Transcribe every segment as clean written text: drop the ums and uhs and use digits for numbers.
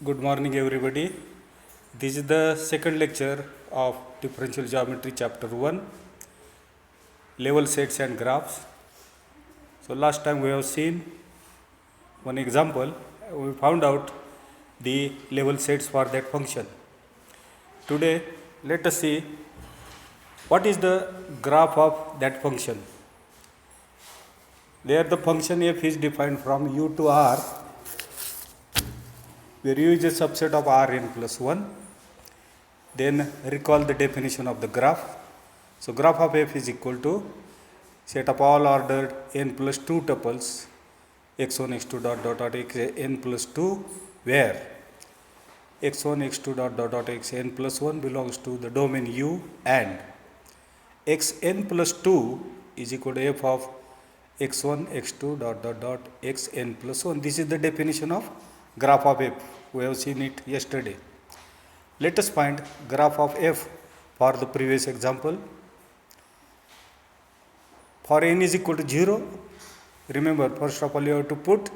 Good morning, everybody. This is the second lecture of Differential Geometry, Chapter 1, Level Sets and Graphs. So, last time we have seen one example. We found out the level sets for that function. Today, let us see what is the graph of that function. There, the function f is defined from u to r, where u is a subset of Rn plus 1. Then recall the definition of the graph. So, graph of f is equal to set of all ordered n plus 2 tuples x1 x2 dot dot dot n plus 2, where x1 x2 dot dot dot xn plus 1 belongs to the domain u, and xn plus 2 is equal to f of x1 x2 dot dot dot xn plus 1. This is the definition of graph of f. We have seen it yesterday. Let us find graph of f for the previous example. For n is equal to 0, remember, first of all you have to put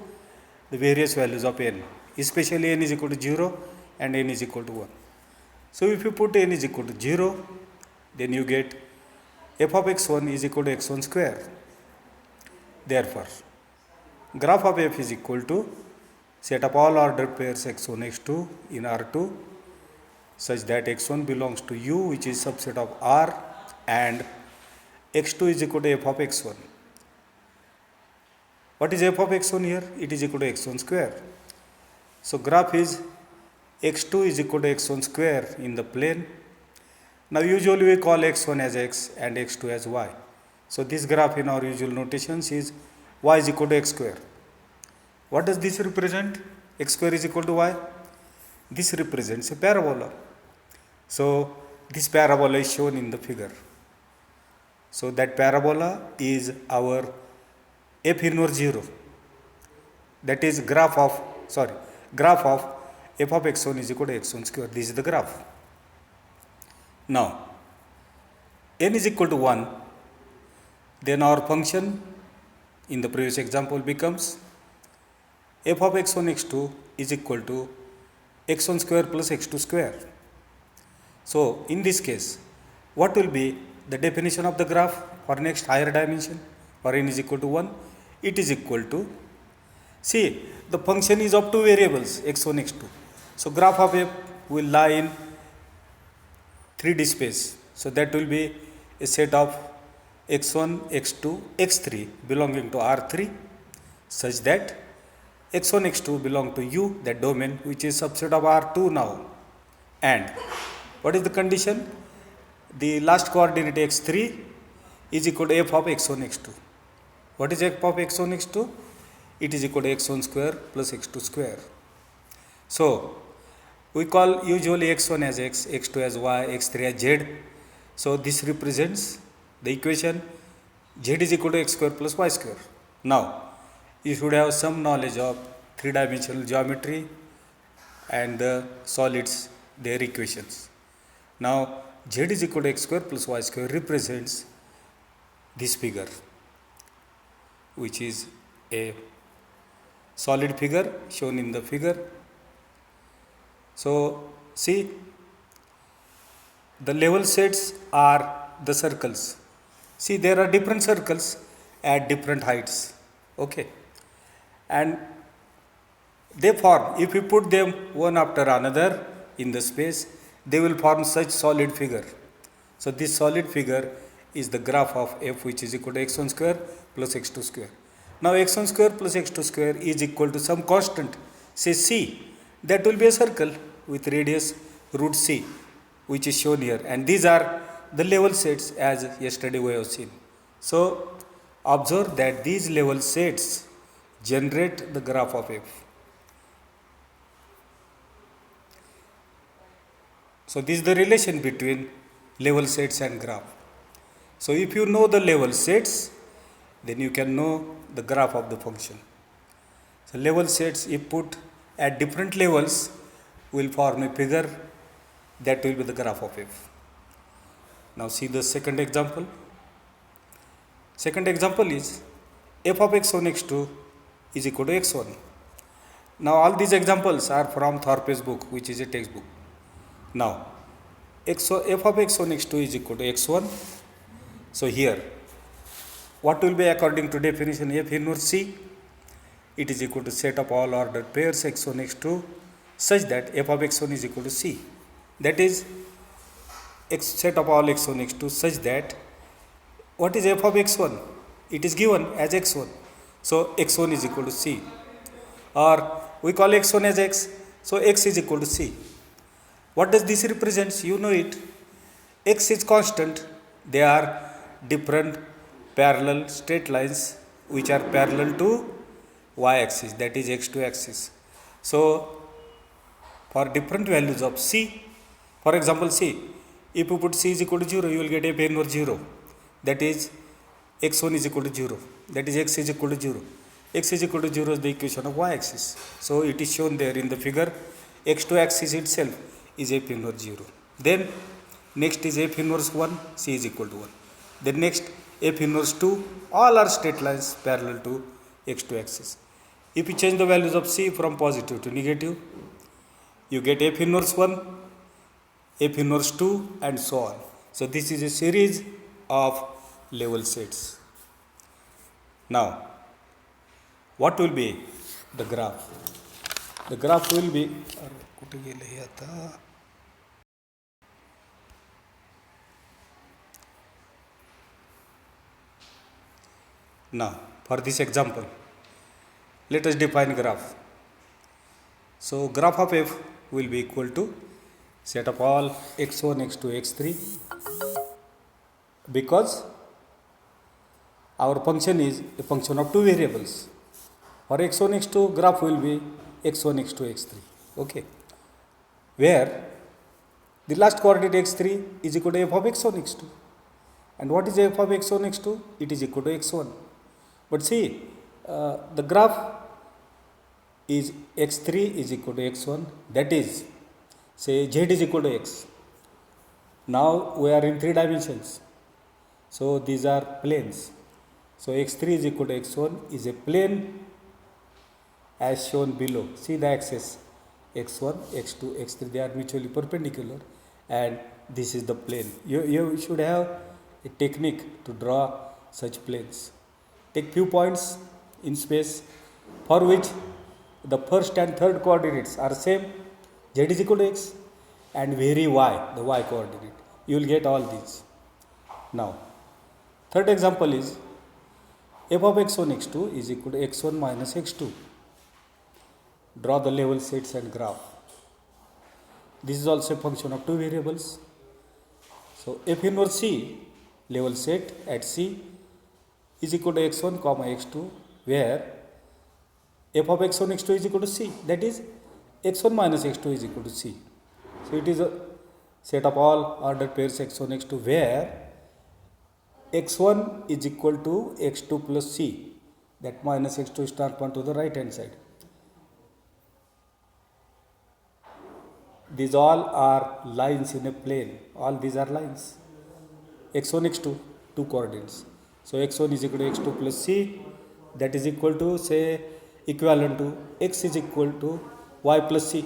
the various values of n, especially n is equal to 0 and n is equal to 1. So, if you put n is equal to 0, then you get f of x1 is equal to x1 square. Therefore, graph of f is equal to set up all ordered pairs x1 x2 in R2 such that x1 belongs to u, which is subset of R, and x2 is equal to f of x1. What is f of x1 here? It is equal to x1 square. So, graph is x2 is equal to x1 square in the plane. Now, usually we call x1 as x and x2 as y. So, this graph in our usual notations is y is equal to x square. What does this represent? X square is equal to y. This represents a parabola. So, this parabola is shown in the figure. So, that parabola is our f inverse 0. That is graph of f of x1 is equal to x1 square. This is the graph. Now, n is equal to 1, then our function in the previous example becomes f of x1 x2 is equal to x1 square plus x2 square. So, in this case, what will be the definition of the graph for next higher dimension for n is equal to 1? It is equal to, see, the function is of two variables x1 x2. So, graph of f will lie in 3D space. So, that will be a set of x1 x2 x3 belonging to R3 such that x1 x2 belong to u, that domain, which is subset of R2 now. And what is the condition? The last coordinate x3 is equal to f of x1 x2. What is f of x1 x2? It is equal to x1 square plus x2 square. So, we call usually x1 as x, x2 as y, x3 as z. So, this represents the equation z is equal to x square plus y square. Now, you should have some knowledge of three-dimensional geometry and the solids, their equations. Now, z is equal to x square plus y square represents this figure, which is a solid figure shown in the figure. So, see, the level sets are the circles. See, there are different circles at different heights. Okay. And they form, if you put them one after another in the space, they will form such solid figure. So, this solid figure is the graph of f, which is equal to x1 square plus x2 square. Now, x1 square plus x2 square is equal to some constant, say c. That will be a circle with radius root c, which is shown here, and these are the level sets as yesterday we have seen. So, observe that these level sets generate the graph of f. So, this is the relation between level sets and graph. So, if you know the level sets, then you can know the graph of the function. So, level sets, if put at different levels, will form a figure that will be the graph of f. Now, see the second example. Second example is f of x1 x2 is equal to x1. Now all these examples are from Thorpe's book, which is a textbook. Now f of x1 x2 is equal to x1. So here what will be according to definition f inverse c? It is equal to set of all ordered pairs x1 x2 such that f of x1 is equal to c. That is set of all x1 x2 such that what is f of x1? It is given as x1. So x1 is equal to c, or we call x1 as x, so x is equal to c. What does this represents? You know it. X is constant. They are different parallel straight lines which are parallel to y axis, that is x2 axis. So for different values of c, for example c, if you put c is equal to 0, you will get f inverse 0, that is x1 is equal to 0, that is x is equal to 0. X is equal to 0 is the equation of y axis. So it is shown there in the figure. X2 axis itself is f inverse 0. Then next is f inverse 1, c is equal to 1. Then next f inverse 2, all are straight lines parallel to x2 axis. If you change the values of c from positive to negative, you get f inverse 1, f inverse 2 and so on. So this is a series of level sets. Now what will be the graph? The graph will be, now for this example, let us define graph. So graph of f will be equal to set of all x1, x2, x3, because our function is a function of two variables. For x1, x2, graph will be x1, x2, x3. Okay, where the last coordinate x3 is equal to f of x1, x2. And what is f of x1, x2? It is equal to x1. But see, the graph is x3 is equal to x1, that is, say z is equal to x. Now we are in 3 dimensions. So these are planes. So x3 is equal to x1 is a plane as shown below. See the axis x1, x2, x3, they are mutually perpendicular, and this is the plane. You should have a technique to draw such planes. Take few points in space for which the first and third coordinates are same, z is equal to x, and vary y, the y coordinate. You will get all these. Now third example is f of x1, x2 is equal to x1 minus x2. Draw the level sets and graph. This is also a function of two variables. So f inverse c, level set at c, is equal to x1 comma x2, where f of x1, x2 is equal to c, that is x1 minus x2 is equal to c. So it is a set of all ordered pairs x1, x2, where x1 is equal to x2 plus c, that minus x2 is transferred to the right hand side. These all are lines in a plane. All these are lines. x1, x2, two coordinates. So x1 is equal to x2 plus c, that is equal to, say, equivalent to x is equal to y plus c.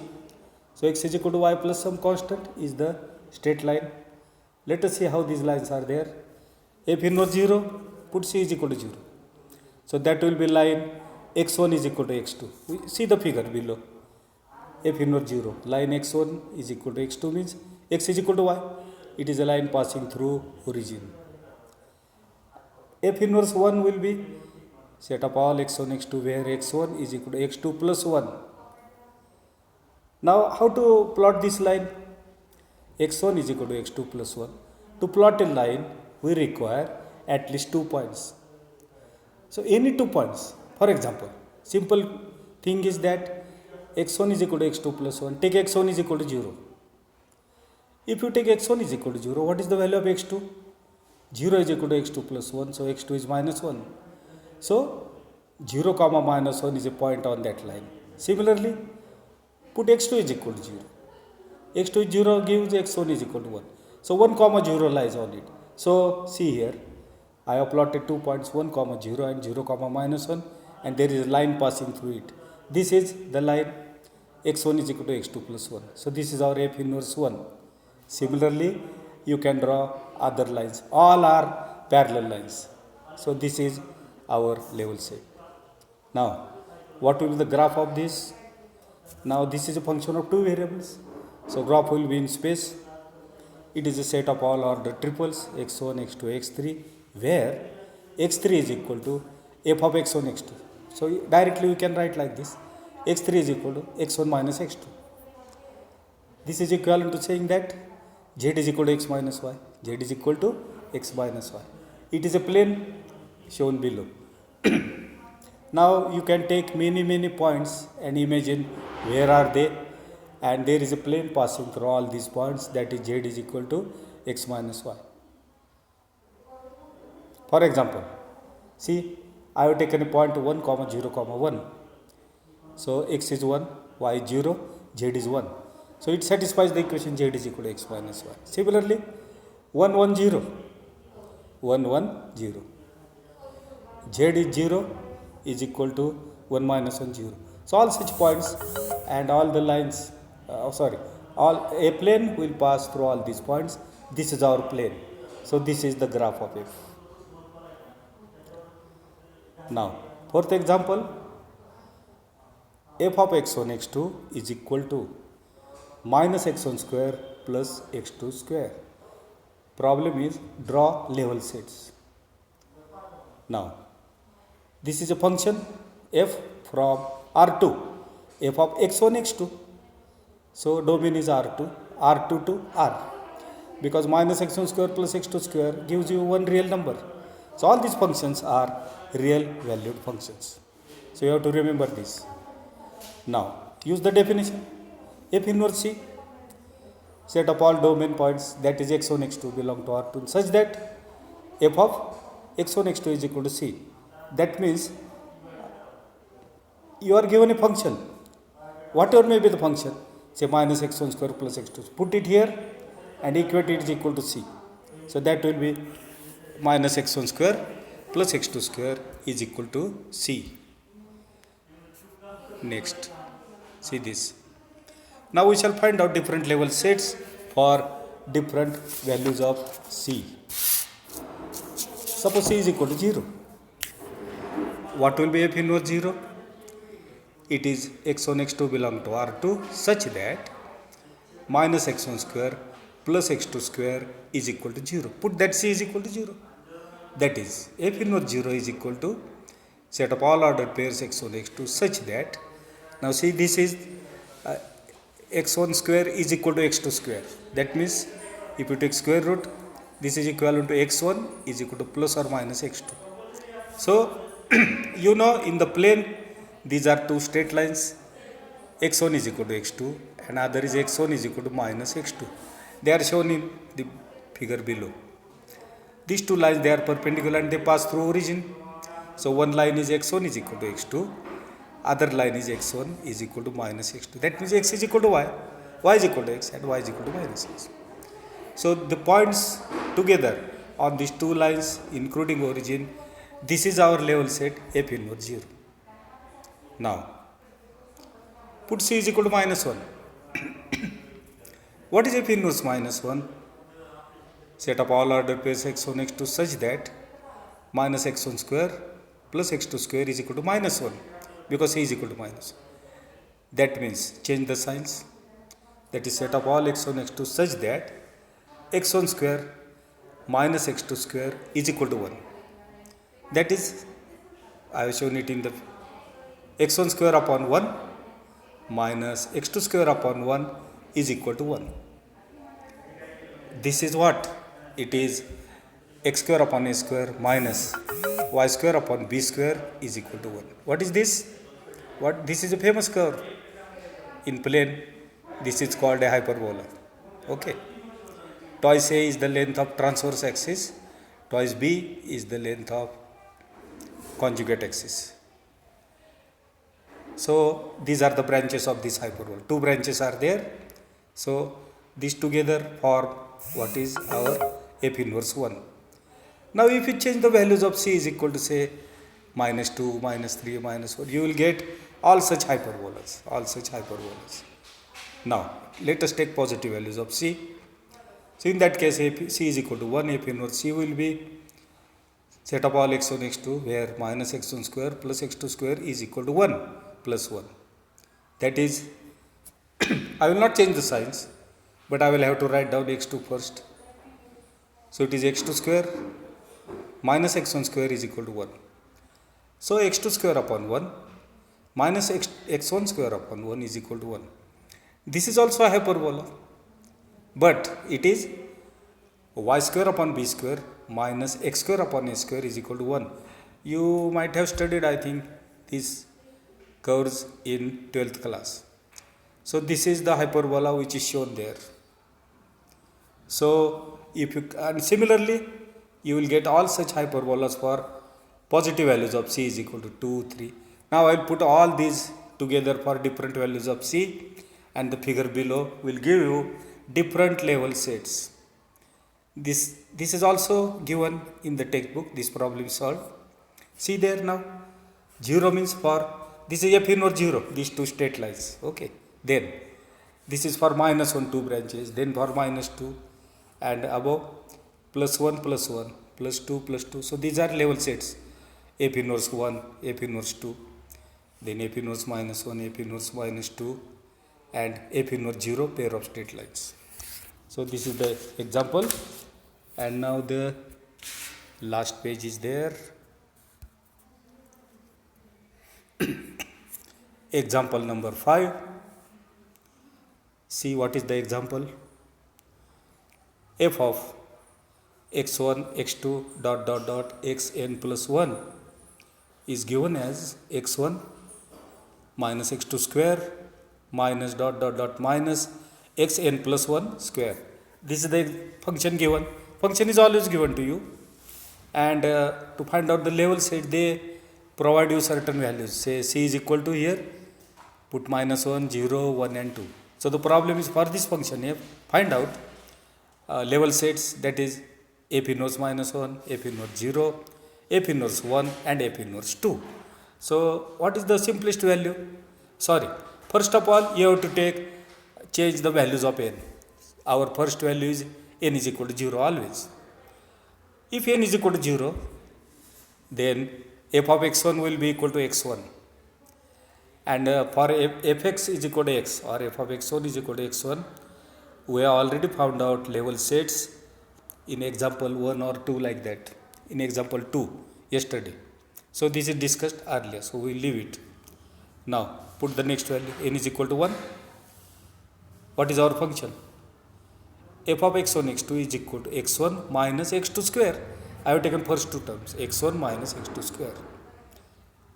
So x is equal to y plus some constant is the straight line. Let us see how these lines are there. F inverse 0, put c is equal to 0. So that will be line x1 is equal to x2. We see the figure below. F inverse 0, line x1 is equal to x2 means x is equal to y. It is a line passing through origin. F inverse 1 will be set of all x1, x2, where x1 is equal to x2 plus 1. Now how to plot this line? x1 is equal to x2 plus 1. To plot a line, we require at least 2 points. So any 2 points. For example, simple thing is that x1 is equal to x2 plus 1. Take x1 is equal to 0. If you take x1 is equal to 0, what is the value of x2? 0 is equal to x2 plus 1, so x2 is minus 1. So 0 comma minus 1 is a point on that line. Similarly, put x2 is equal to 0. x2 is 0 gives x1 is equal to 1. So 1 comma 0 lies on it. So see here, I have plotted 2 points, 1 comma 0 and 0 comma minus 1, and there is a line passing through it. this is the line x1 is equal to x2 plus 1. So this is our F inverse 1. Similarly, you can draw other lines. All are parallel lines. So this is our level set. Now, what will be the graph of this? Now this is a function of two variables. So graph will be in space. It is a set of all order triples x1, x2, x3, where x3 is equal to f of x1, x2. So directly we can write like this: x3 is equal to x1 minus x2. This is equivalent to saying that z is equal to x minus y. Z is equal to x minus y. It is a plane shown below. Now you can take many points and imagine where are they, and there is a plane passing through all these points, that is z is equal to x minus y. For example, see, I have taken a point 1, 0, 1. So x is 1, y is 0, z is 1. So it satisfies the equation z is equal to x minus y. Similarly, 1, 1, 0, 1, 1, 0. Z is 0 is equal to 1 minus 1, 0. So all such points and all the lines, a plane will pass through all these points. This is our plane. So this is the graph of F. Now, fourth example, f of x1, x2 is equal to minus x1 square plus x2 square. Problem is draw level sets. Now, this is a function f from R2, f of x1, x2. So domain is R2, R2 to R, because minus x1 square plus x2 square gives you one real number. So all these functions are real valued functions. So you have to remember this. Now use the definition. F inverse C, set of all domain points, that is x1, x2 belong to R2, such that f of x1, x2 is equal to C. That means you are given a function, whatever may be the function, say minus x1 square plus x2, put it here and equate it is equal to C. So that will be minus x1 square plus x2 square is equal to C. Next, see this. Now we shall find out different level sets for different values of C. Suppose C is equal to 0. What will be F inverse 0? It is x1, x2 belong to R2 such that minus x1 square plus x2 square is equal to 0. Put that C is equal to 0. That is, F inverse 0 is equal to set of all ordered pairs x1, x2 such that, now see, this is x1 square is equal to x2 square. That means if you take square root, this is equivalent to x1 is equal to plus or minus x2. So you know, in the plane these are two straight lines, x1 is equal to x2 and other is x1 is equal to minus x2. They are shown in the figure below. These two lines, they are perpendicular and they pass through origin. So one line is x1 is equal to x2, other line is x1 is equal to minus x2. That means x is equal to y, y is equal to x and y is equal to minus x. So the points together on these two lines including origin, this is our level set F inverse 0. Now put C is equal to minus 1. What is F inverse minus 1? Set up all ordered pairs x1, x2 such that minus x1 square plus x2 square is equal to minus 1, because C is equal to minus 1. That means change the signs. That is, set up all x1, x2 such that x1 square minus x2 square is equal to 1. That is, I have shown it in the x1 square upon 1 minus x2 square upon 1 is equal to 1. This is what? It is x square upon a square minus y square upon b square is equal to 1. What is this? This is a famous curve in plane. This is called a hyperbola. Okay. Twice a is the length of transverse axis, twice b is the length of conjugate axis. So these are the branches of this hyperbola. Two branches are there. So these together form what is our F inverse 1. Now if you change the values of C is equal to say minus 2, minus 3, minus 4, you will get all such hyperbolas. Now let us take positive values of c. So in that case, c is equal to 1, f inverse c will be set of all x1 x2 where minus x1 square plus x2 square is equal to 1 plus 1. That is, I will not change the signs, but I will have to write down x2 first. So it is x2 square minus x1 square is equal to 1. So x2 square upon 1 minus x1 square upon 1 is equal to 1. This is also a hyperbola, but it is y square upon b square minus x square upon a square is equal to 1. You might have studied, I think, these curves in 12th class. So this is the hyperbola which is shown there. So if you, and similarly you will get all such hyperbolas for positive values of c is equal to 2, 3. Now I will put all these together for different values of c, and the figure below will give you different level sets. This is also given in the textbook, this problem solved. See there now, 0 means for, this is f inverse 0, these two straight lines, okay. Then this is for minus 1, 2 branches, then for minus 2, and above plus 1 plus 1 plus 2 plus 2. So these are level sets, f inverse 1, f inverse 2, then f inverse minus 1, f inverse minus 2, and f inverse 0, pair of straight lines. So this is the example, and now the last page is there. Example number 5. See what is the example. F of x1 x2 dot dot dot xn plus 1 is given as x1 minus x2 square minus dot dot dot minus xn plus 1 square. This is the function given. Function is always given to you, and to find out the level set, they provide you certain values. Say c is equal to, here put minus 1, 0, 1 and 2. So the problem is, for this function f, find out level sets, that is f inverse minus 1, f inverse 0, f inverse 1 and f inverse 2. So what is the simplest value? Sorry, first of all you have to change the values of n. Our first value is n is equal to 0 always. If n is equal to 0, then f of x1 will be equal to x1, and for fx is equal to x, or f of x1 is equal to x1, we have already found out level sets in example 1 or 2 like that, in example 2 yesterday. So this is discussed earlier, so we will leave it. Now put the next value, n is equal to 1. What is our function? F of x1 x2 is equal to x1 minus x2 square. I have taken first two terms, x1 minus x2 square.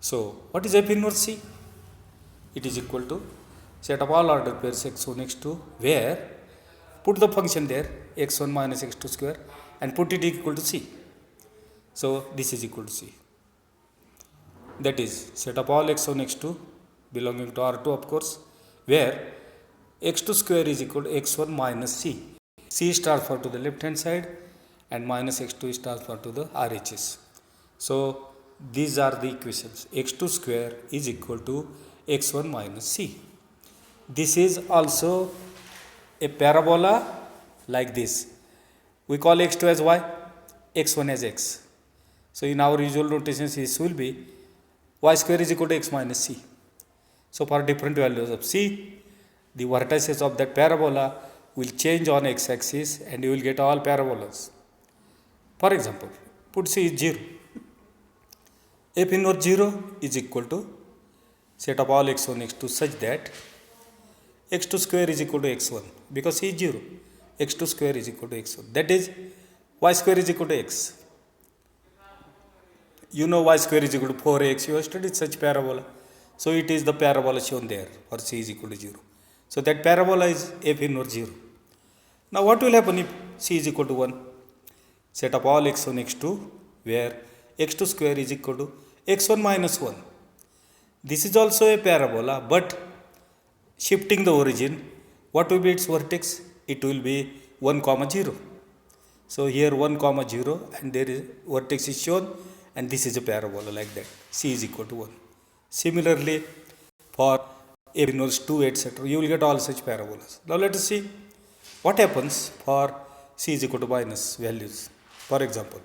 So what is f inverse c? It is equal to set of all ordered pairs x1 x2 where put the function there, x1 minus x2 square, and put it equal to c. So this is equal to c. That is set of all x1 x2 belonging to R2, of course, where x2 square is equal to x1 minus c. C is transferred to the left hand side and minus x2 is transferred to the RHS. So these are the equations. X2 square is equal to x1 minus c. This is also a parabola like this. We call x2 as y, x1 as x. So in our usual notation, this will be y square is equal to x minus c. So for different values of c, the vertices of that parabola will change on x-axis and you will get all parabolas. For example, put c is 0. F inverse 0 is equal to set of all x1 x2 such that x2 square is equal to x1, because c is 0. x2 square is equal to x1. That is, y square is equal to x. You know y square is equal to 4x. You have studied such parabola. So it is the parabola shown there for c is equal to 0. So that parabola is f inverse 0. Now what will happen if c is equal to 1? Set up all x1 x2 where x2 square is equal to x1 minus 1. This is also a parabola, but shifting the origin, what will be its vertex? It will be 1 comma 0. So here 1 comma 0 and there is vertex is shown, and this is a parabola like that. C is equal to 1. Similarly, for f inverse 2, etc. You will get all such parabolas. Now let us see what happens for c is equal to minus values. For example,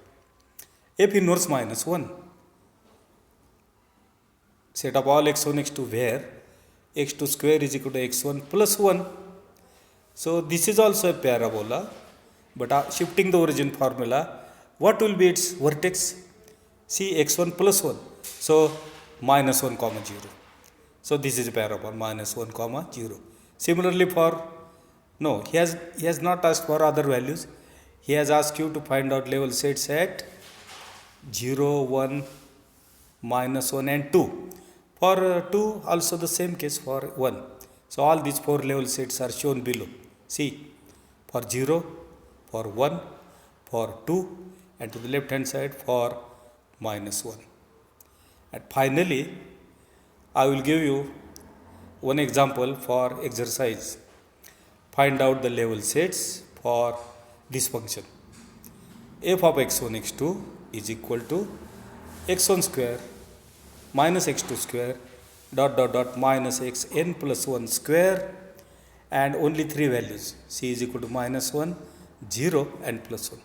f inverse minus 1. Set up all x1, x2 where x2 square is equal to x1 plus 1. So this is also a parabola, but shifting the origin formula, what will be its vertex? See x1 plus 1. So minus 1 comma 0. So this is a parabola minus 1 comma 0. Similarly for, no, he has not asked for other values. He has asked you to find out level sets at 0, 1, minus 1 and 2. For 2 also the same case for 1. So all these 4 level sets are shown below. See, for 0, for 1, for 2, and to the left hand side for minus 1. And finally, I will give you one example for exercise. Find out the level sets for this function. F of x1, x2 is equal to x1 square minus x2 square dot dot dot minus xn plus 1 square, and only 3 values. C is equal to minus 1, 0 and plus 1.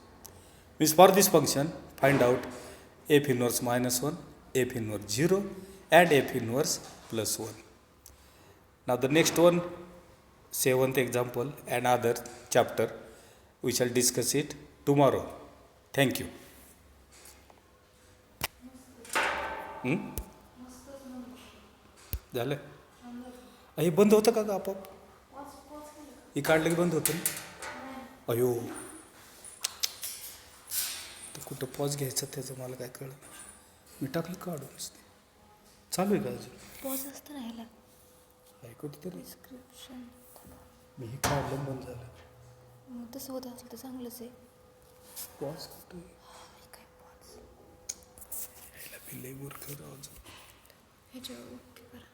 Means for this function, find out f inverse minus 1, f inverse 0 and f inverse plus 1. Now the next one, 7th example, another chapter, we shall discuss it tomorrow. Thank you. झालं हे बंद होतं का ग आपोआप? हे काढलं की बंद होतं ना? अयो, तर कुठं पॉज घ्यायचं त्याचं मला काय कळलं. मी टाकलं काढून. चालू आहे का अजून? पॉज असतं ना ह्याला कुठेतरी डिस्क्रिप्शन. मी हे काढलं बंद झालं. मग तसं होत असेल तर चांगलंच आहे. पॉज कुठे? काय पॉज ह्याला बिल्ले मूर्ख अजून. ह्याच्यावर ओके करा.